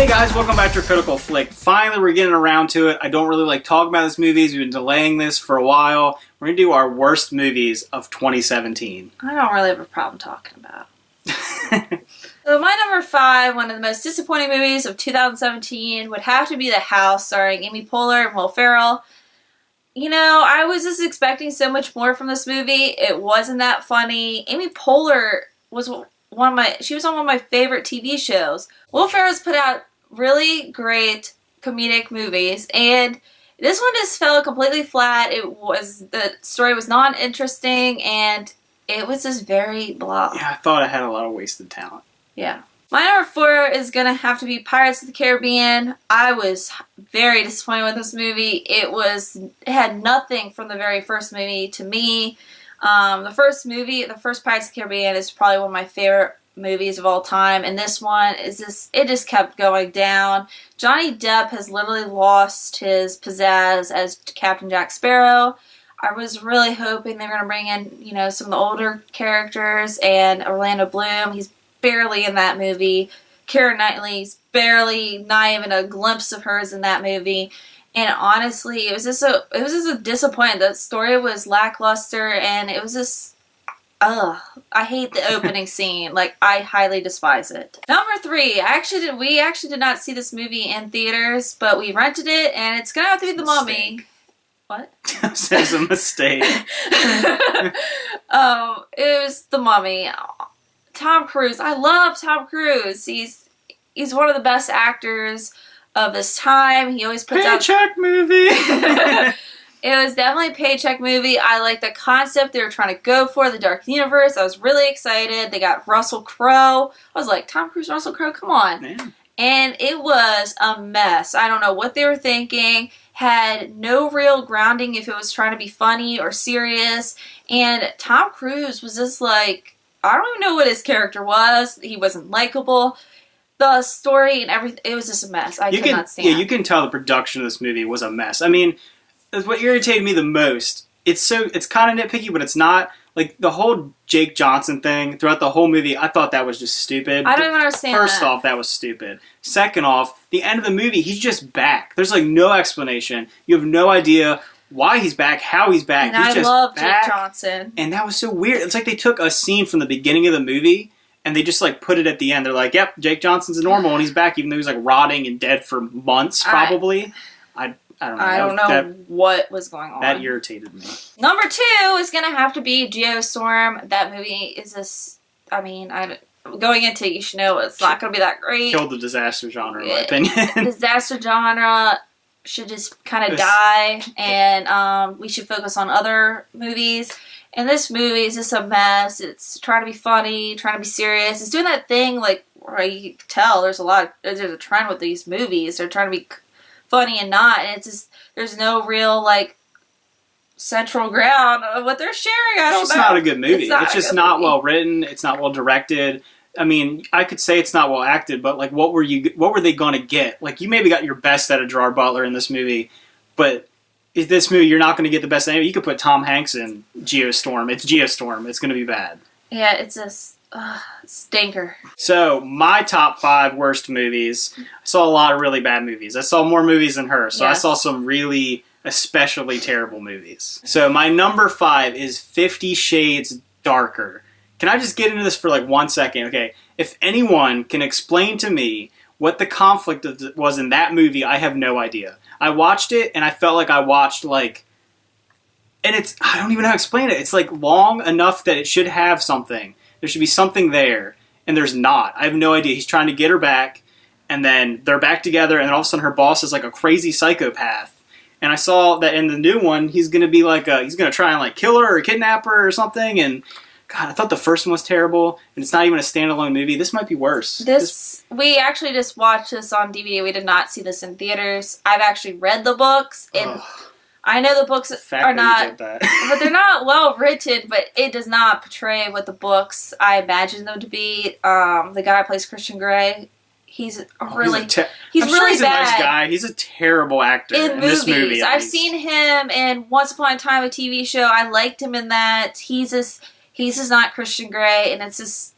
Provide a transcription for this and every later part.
guys, welcome back to Critical Flick. Finally, we're getting around to it. I don't really like talking about this movies. We've been delaying this for a while. We're going to do our worst movies of 2017. I don't really have a problem talking about. So my number 5, one of the most disappointing movies of 2017, would have to be The House, starring Amy Poehler and Will Ferrell. You know, I was just expecting so much more from this movie. It wasn't that funny. Amy Poehler was on one of my favorite TV shows. Will Ferrell's put out really great comedic movies, and this one just fell completely flat. The story was not interesting, and it was just very blah. Yeah, I thought I had a lot of wasted talent. Yeah. My number 4 is going to have to be Pirates of the Caribbean. I was very disappointed with this movie. It had nothing from the very first movie to me. The first Pirates of the Caribbean is probably one of my favorite movies of all time, and this one it just kept going down. Johnny Depp has literally lost his pizzazz as Captain Jack Sparrow. I was really hoping they were going to bring in, some of the older characters, and Orlando Bloom, he's barely in that movie. Keira Knightley's barely, not even a glimpse of hers in that movie. And honestly, it was just a disappointment. The story was lackluster, and it was just, I hate the opening scene. Like, I highly despise it. Number 3, we actually did not see this movie in theaters, but we rented it, and it's gonna have to be The Mummy. What? Says a mistake. It was The Mummy. Tom Cruise. I love Tom Cruise. He's one of the best actors of this time. He always puts out paycheck movie. It was definitely a paycheck movie. I like the concept they were trying to go for, the dark universe. I was really excited. They got Russell Crowe. I was like, Tom Cruise, Russell Crowe, come on. Man. And it was a mess. I don't know what they were thinking. Had no real grounding if it was trying to be funny or serious. And Tom Cruise was just like, I don't even know what his character was. He wasn't likable. The story and everything, it was just a mess. I could not stand it. Yeah, you can tell the production of this movie was a mess. I mean, what irritated me the most, it's kind of nitpicky, but it's not. Like, the whole Jake Johnson thing throughout the whole movie, I thought that was just stupid. I don't even understand First off, that was stupid. Second off, the end of the movie, he's just back. There's, like, no explanation. You have no idea why he's back, how he's back. And he's I love Jake Johnson. And that was so weird. It's like they took a scene from the beginning of the movie and they just like put it at the end. They're like, yep, Jake Johnson's normal and he's back, even though he's like rotting and dead for months probably. I don't know. I don't know what was going on. That irritated me. Number 2 is going to have to be Geostorm. That movie is just, going into it, you should know it's not going to be that great. Killed the disaster genre, in my opinion. Disaster genre should just kind of die, and we should focus on other movies. And this movie is just a mess. It's trying to be funny, trying to be serious. It's doing that thing like where you can tell there's a trend with these movies. They're trying to be funny and not, and it's just there's no real like central ground of what they're sharing. I don't know. It's just not a good movie. It's just not well written. It's not well directed. I mean, I could say it's not well acted, but like, what were they going to get? Like, you maybe got your best out of Gerard Butler in this movie, but this movie you're not going to get the best out of it. You could put Tom Hanks in Geostorm. It's Geostorm. It's going to be bad. Yeah, it's just stinker. So, my top 5 worst movies. I saw a lot of really bad movies. I saw more movies than her, so yes. I saw some really especially terrible movies. So, my number 5 is 50 Shades Darker. Can I just get into this for like 1 second? Okay, if anyone can explain to me what the conflict was in that movie, I have no idea. I watched it and I felt like I watched like, and I don't even know how to explain it. It's like long enough that it should have something. There should be something there, and there's not. I have no idea. He's trying to get her back, and then they're back together, and then all of a sudden her boss is like a crazy psychopath. And I saw that in the new one, he's going to be like, he's going to try and like kill her or kidnap her or something, and God, I thought the first one was terrible, and it's not even a standalone movie. This might be worse. We actually just watched this on DVD. We did not see this in theaters. I've actually read the books, and I know the books are not, but they're not well written, but it does not portray what the books I imagine them to be. The guy who plays Christian Grey, he's really bad. He's a nice guy. He's a terrible actor in this movie. I've seen him in Once Upon a Time, a TV show. I liked him in that. He's just not Christian Grey, and it's just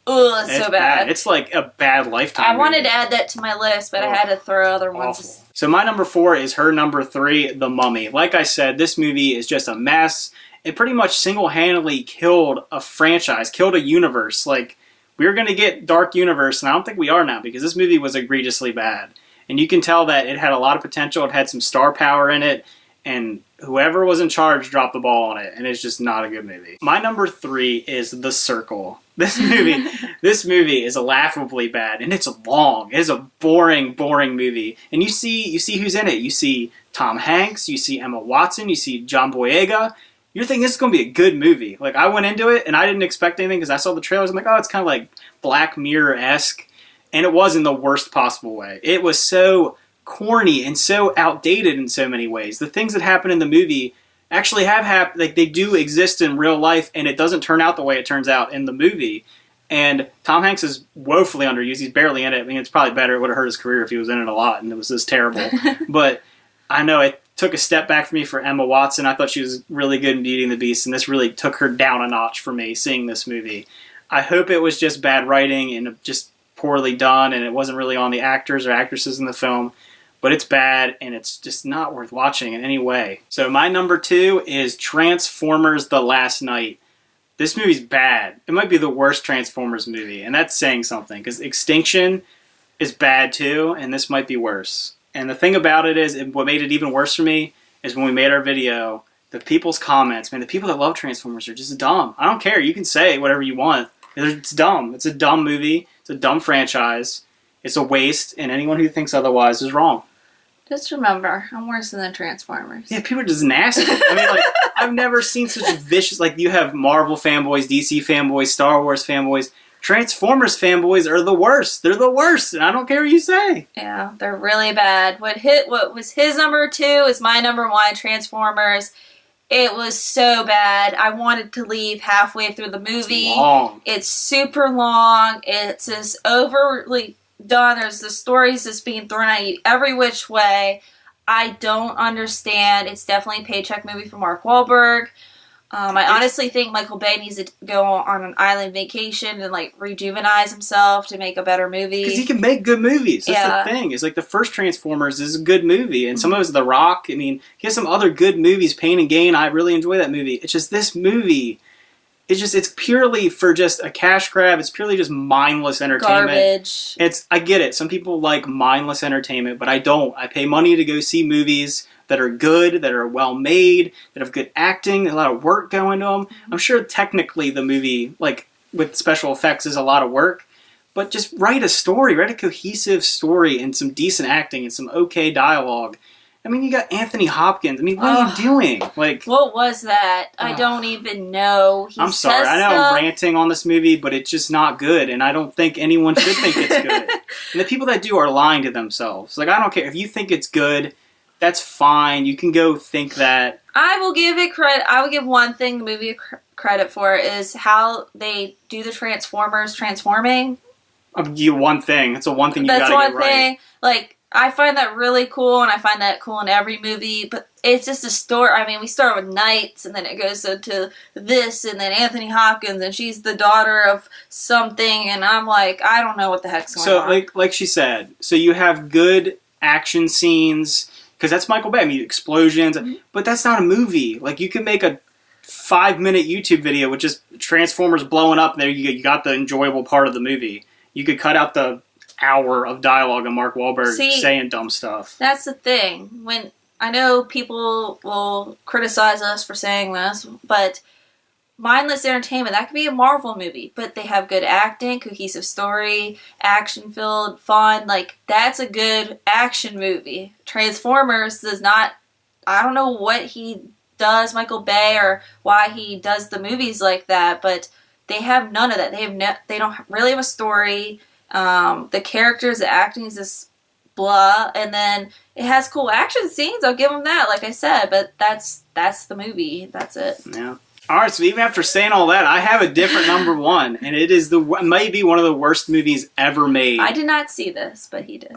Ugh, it's so bad. It's like a bad Lifetime I wanted movie. to add that to my list, but I had to throw other ones. Awful. So my number 4 is her number 3, The Mummy. Like I said, this movie is just a mess. It pretty much single-handedly killed a franchise, killed a universe. Like, we were going to get Dark Universe, and I don't think we are now, because this movie was egregiously bad. And you can tell that it had a lot of potential, it had some star power in it, and whoever was in charge dropped the ball on it, and it's just not a good movie. My number 3 is The Circle. This movie is laughably bad, and it's long. It is a boring movie. And you see who's in it. You see Tom Hanks, you see Emma Watson, you see John Boyega. You're thinking this is going to be a good movie. Like, I went into it, and I didn't expect anything because I saw the trailers. I'm like, oh, it's kind of like Black Mirror-esque. And it was in the worst possible way. It was so corny and so outdated in so many ways. The things that happen in the movie actually have happened. Like, they do exist in real life, and it doesn't turn out the way it turns out in the movie. And Tom Hanks is woefully underused. He's barely in it. I mean, it's probably better. It would have hurt his career if he was in it a lot, and it was this terrible. But I know it took a step back for me for Emma Watson. I thought she was really good in Beauty and the Beast, and this really took her down a notch for me, seeing this movie. I hope it was just bad writing and just poorly done, and it wasn't really on the actors or actresses in the film. But it's bad, and it's just not worth watching in any way. So my number 2 is Transformers: The Last Knight. This movie's bad. It might be the worst Transformers movie, and that's saying something, because Extinction is bad too, and this might be worse. And the thing about it is, what made it even worse for me is when we made our video, the people's comments, man, the people that love Transformers are just dumb. I don't care. You can say whatever you want. It's dumb. It's a dumb movie. It's a dumb franchise. It's a waste, and anyone who thinks otherwise is wrong. Just remember, I'm worse than the Transformers. Yeah, people are just nasty. I mean, like, I've never seen such vicious, like, you have Marvel fanboys, DC fanboys, Star Wars fanboys. Transformers fanboys are the worst. They're the worst, and I don't care what you say. Yeah, they're really bad. What was his number 2 is my number 1, Transformers. It was so bad. I wanted to leave halfway through the movie. It's long. It's super long. It's just overly done. There's the stories just being thrown at you every which way. I don't understand. It's definitely a paycheck movie for Mark Wahlberg. I honestly think Michael Bay needs to go on an island vacation and like rejuvenate himself to make a better movie. Because he can make good movies. That's the thing. It's like the first Transformers is a good movie, and some of it's The Rock. I mean, he has some other good movies. Pain and Gain. I really enjoy that movie. It's just this movie. It's purely for just a cash grab. It's purely just mindless entertainment. Garbage. I get it. Some people like mindless entertainment, but I don't. I pay money to go see movies that are good, that are well made, that have good acting, a lot of work going to them. I'm sure technically the movie, like with special effects, is a lot of work, but just write a story, write a cohesive story and some decent acting and some okay dialogue. I mean, you got Anthony Hopkins. I mean, what are you doing? Like, what was that? I don't even know. I'm sorry. I know I'm ranting on this movie, but it's just not good, and I don't think anyone should think it's good. And the people that do are lying to themselves. Like, I don't care. If you think it's good, that's fine. You can go think that. I will give it credit. I will give one thing the movie credit for is how they do the Transformers transforming. One thing. That's the one thing you gotta get right. That's one thing. Like, I find that really cool, and I find that cool in every movie, but it's just a story. I mean, we start with Knights, and then it goes to this, and then Anthony Hopkins, and she's the daughter of something, and I'm like, I don't know what the heck's going on. So, like she said, so you have good action scenes, because that's Michael Bay. I mean, explosions, but that's not a movie. Like, you can make a 5-minute YouTube video with just Transformers blowing up, and there you got the enjoyable part of the movie. You could cut out the hour of dialogue and Mark Wahlberg saying dumb stuff. That's the thing. When I know people will criticize us for saying this, but mindless entertainment, that could be a Marvel movie, but they have good acting, cohesive story, action-filled, fun. Like, that's a good action movie. Transformers does not. I don't know what he does, Michael Bay, or why he does the movies like that, but they have none of that. They don't really have a story. The characters, the acting is just blah, and then it has cool action scenes. I'll give them that, like I said, but that's the movie. That's it. Yeah. All right, so even after saying all that, I have a different number 1, and it is maybe one of the worst movies ever made. I did not see this, but he did.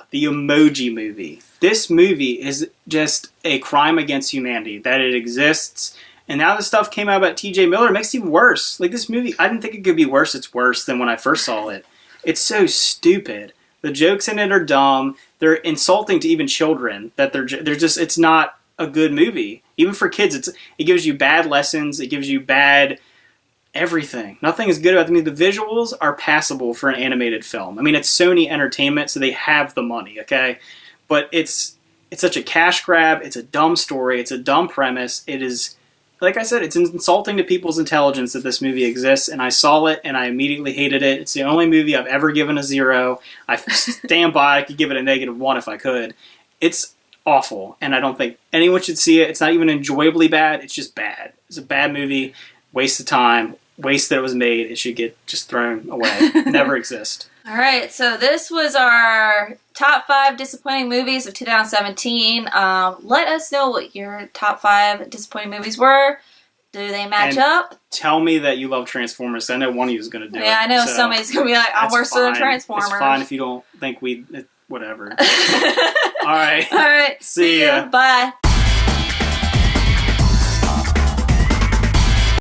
The Emoji Movie. This movie is just a crime against humanity, that it exists, And now the stuff came out about T.J. Miller. It makes it even worse. Like, this movie, I didn't think it could be worse. It's worse than when I first saw it. It's so stupid. The jokes in it are dumb. They're insulting to even children. That they're just, it's not a good movie. Even for kids, it gives you bad lessons. It gives you bad everything. Nothing is good about the movie. The visuals are passable for an animated film. I mean, it's Sony Entertainment, so they have the money, okay? But it's such a cash grab. It's a dumb story. It's a dumb premise. It is, like I said, it's insulting to people's intelligence that this movie exists, and I saw it, and I immediately hated it. It's the only movie I've ever given a 0. I stand by. I could give it a -1 if I could. It's awful, and I don't think anyone should see it. It's not even enjoyably bad. It's just bad. It's a bad movie. Waste of time. Waste that it was made. It should get just thrown away. Never exist. All right, so this was our top 5 disappointing movies of 2017. Let us know what your top 5 disappointing movies were. Do they match up? Tell me that you love Transformers. I know one of you is going to do it. Yeah, I know somebody's going to be like, I'm worse than Transformers. It's fine if you don't think whatever. All right. All right. See ya. Bye.